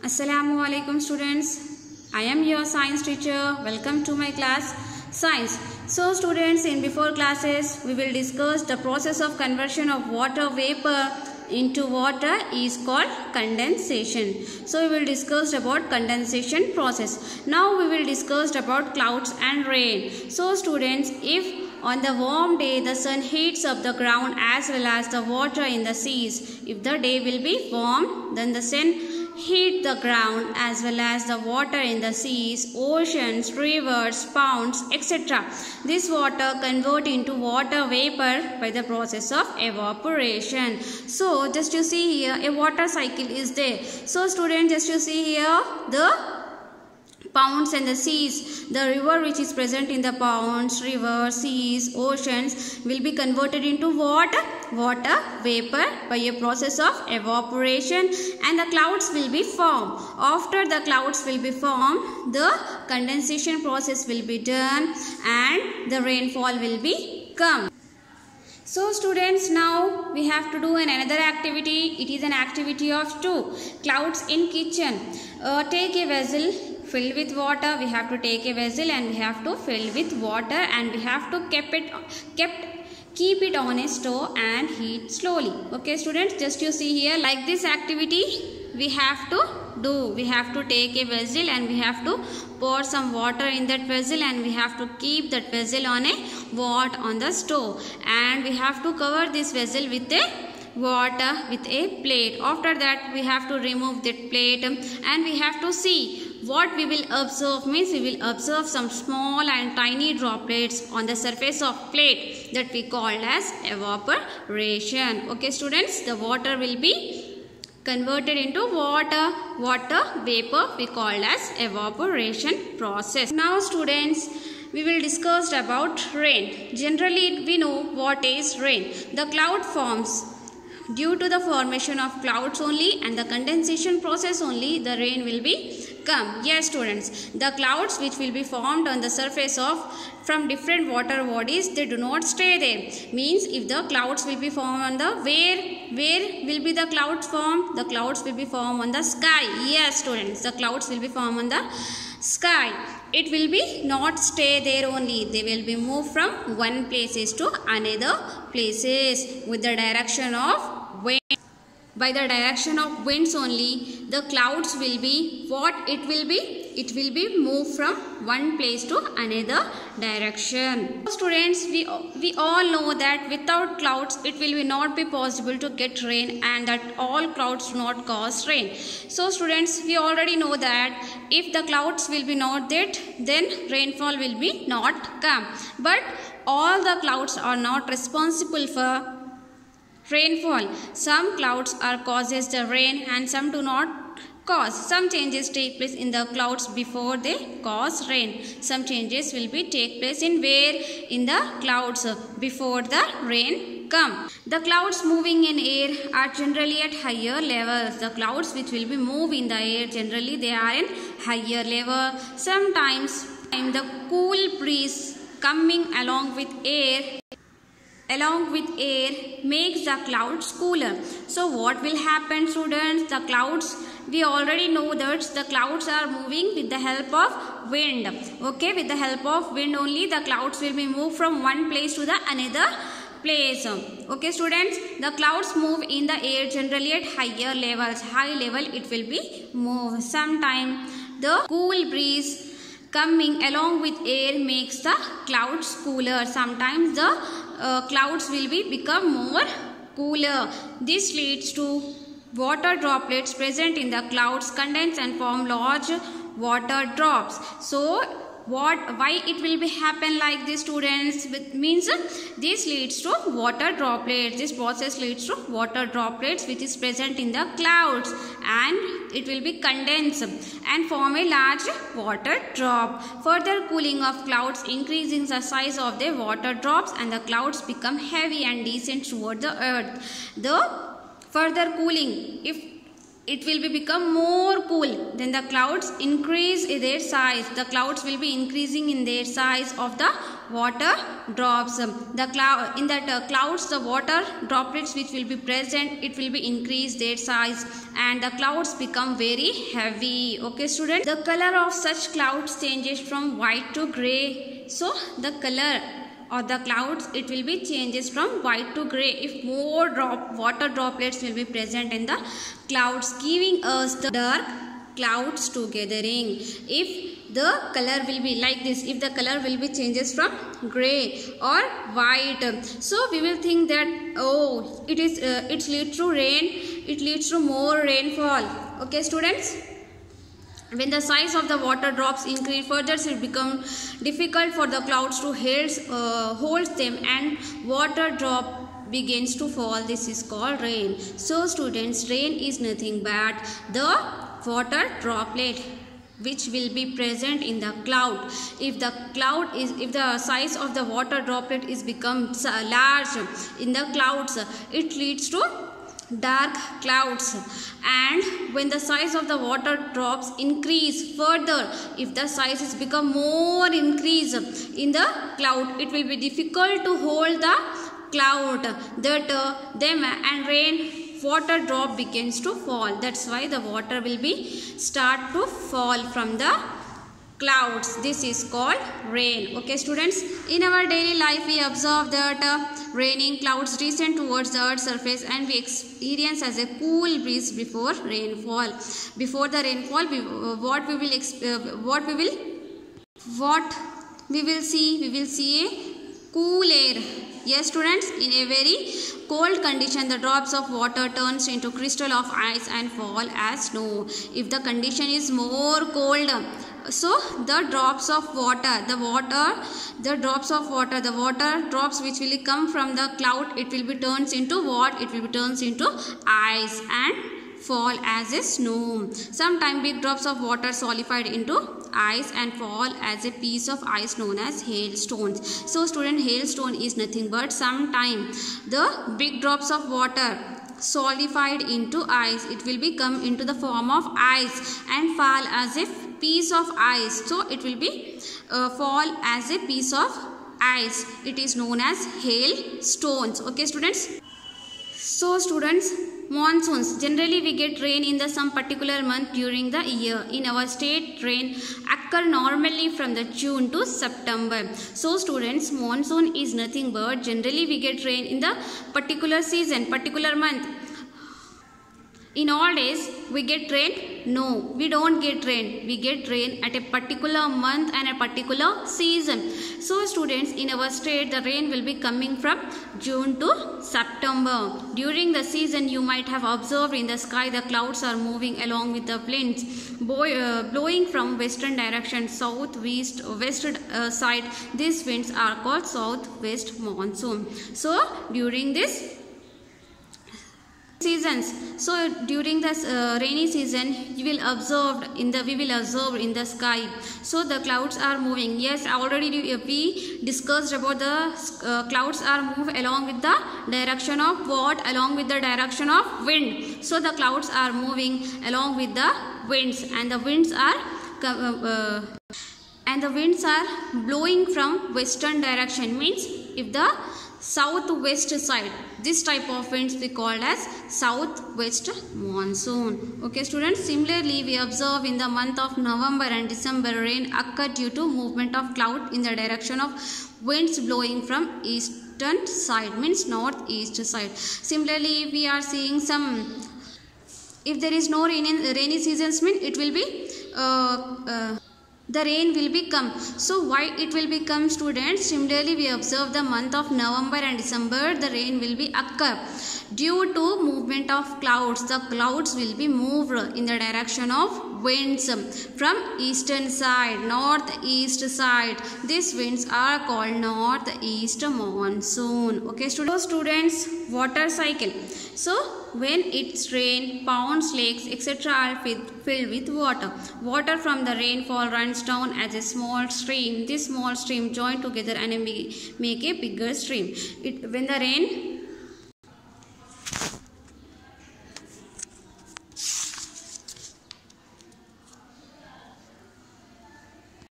Assalamu alaikum students. I am your science teacher. Welcome to my class science. So students, in before classes we will discuss the process of conversion of water vapor into water is called condensation. So we will discuss about condensation process. Now we will discuss about clouds and rain. So students, if on the warm day the sun heats up the ground as well as the water in the seas, if the day will be warm, then the sun heat the ground as well as the water in the seas, oceans, rivers, ponds, etc. This water convert into water vapor by the process of evaporation. So just you see here a water cycle is there. So students, just you see here the ponds and the seas, the river which is present in the ponds, rivers, seas, oceans will be converted into water vapor by a process of evaporation, and the clouds will be formed. After the clouds will be formed, the condensation process will be done and the rainfall will be come. So students, now we have to do another activity. It is an activity of 2. Clouds in kitchen. Take a vessel filled with water. We have to take a vessel and we have to fill with water, and we have to keep it on a stove and heat slowly. Okay students, just you see here like this activity we have to do. We have to take a vessel and we have to pour some water in that vessel, and we have to keep that vessel on the stove, and we have to cover this vessel with a water with a plate. After that we have to remove that plate and we have to see what we will observe. Means we will observe some small and tiny droplets on the surface of plate that we call as evaporation. Okay students, the water will be converted into water vapor, we call as evaporation process. Now students, we will discuss about rain. Generally we know what is rain. The cloud forms due to the formation of clouds only and the condensation process only the rain will be come. Yes students, the clouds which will be formed on the surface of from different water bodies, they do not stay there. Means if the clouds will be formed on the where will be the clouds formed? The clouds will be formed on the sky. Yes students, the clouds will be formed on the sky. It will be not stay there only. They will be moved from one places to another places with the direction of wind. By the direction of winds only, the clouds will be what it will be? It will be moved from one place to another direction. Students, we all know that without clouds it will be not be possible to get rain, and that all clouds do not cause rain. So students, we already know that if the clouds will be not there, then rainfall will be not come. But all the clouds are not responsible for rainfall. Some clouds are causes the rain and some do not cause. Some changes take place in the clouds before they cause rain. Some changes will be take place in where? In the clouds before the rain come. The clouds moving in air are generally at higher levels. The clouds which will be move in the air, generally they are in higher level. Sometimes in the cool breeze coming along with air makes the clouds cooler. So what will happen students? The clouds, we already know that the clouds are moving with the help of wind. Okay, with the help of wind only the clouds will be moved from one place to the another place. Okay students, the clouds move in the air generally at higher levels. High level it will be moved. Sometimes the cool breeze coming along with air makes the clouds cooler. Sometimes the clouds will become more cooler. This leads to water droplets present in the clouds condense and form large water drops. So why it will be happen like this students? Means this leads to water droplets. This process leads to water droplets which is present in the clouds, and it will be condensed and form a large water drop. Further cooling of clouds increasing the size of the water drops, and the clouds become heavy and descend toward the earth. The further cooling, if it will become more cool, then the clouds increase in their size. The clouds will be increasing in their size of the water drops. The cloud in that clouds, the water droplets which will be present, it will be increase their size and the clouds become very heavy. Okay students, the color of such clouds changes from white to gray. So the color or the clouds, it will be changes from white to gray if more water droplets will be present in the clouds, giving us the dark clouds gathering. If the color will be like this, if the color will be changes from gray or white, so we will think that oh, it leads to rain, it leads to more rainfall. Okay students, when the size of the water drops increase further, it will become difficult for the clouds to hold them and water drop begins to fall. This is called rain. So students, rain is nothing but the water droplet which will be present in the cloud. If the size of the water droplet is become large in the clouds, it leads to dark clouds. And when the size of the water drops increase further, if the size is become more increase in the cloud, it will be difficult to hold the cloud them and rain water drop begins to fall. That's why the water will be start to fall from the clouds. This is called rain. Okay students, in our daily life we observe that raining clouds descend towards the earth's surface and we experience as a cool breeze before rainfall. Before the rainfall, what we will see a cool air. Yes students, in a very cold condition, the drops of water turns into crystal of ice and fall as snow. If the condition is more cold, so the drops of water, the water drops which will come from the cloud, it will be turns into what? It will be turns into ice and fall as a snow. Sometimes big drops of water solidified into ice and fall as a piece of ice known as hailstones. So student, hailstone is nothing but sometimes the big drops of water solidified into ice, it will be come into the form of ice and fall as a piece of ice. So it will be fall as a piece of ice. It is known as hailstones. Okay students. So students, monsoons. Generally we get rain in the some particular month during the year. In our state, rain occur normally from the June to September. So students, monsoon is nothing but generally we get rain in the particular season, particular month. In all days we get rain? No, we don't get rain. We get rain at a particular month and a particular season. So students, in our state the rain will be coming from June to September. During the season you might have observed in the sky the clouds are moving along with the winds blowing from western direction, southwest, west side. These winds are called southwest monsoon. So during this seasons, so during this rainy season we will observe in the sky, so the clouds are moving. Yes, already we discussed about the clouds are move along with the direction of what? Along with the direction of wind. So the clouds are moving along with the winds and the winds are blowing from western direction, means if the southwest side, this type of winds we called as southwest monsoon. Okay students, similarly we observe in the month of November and December rain occur due to movement of cloud in the direction of winds blowing from eastern side, means northeast side. Similarly we are seeing some, if there is no rainy seasons, mean it will be the rain will become. So why it will become students? Similarly we observe the month of November and December the rain will be occur due to movement of clouds. The clouds will be moved in the direction of winds from eastern side, northeast side. These winds are called northeast monsoon. Okay students. So students, water cycle. So when it's rain, ponds, lakes, etc. are filled with water. Water from the rainfall runs down as a small stream. This small stream join together and make a bigger stream. When the rain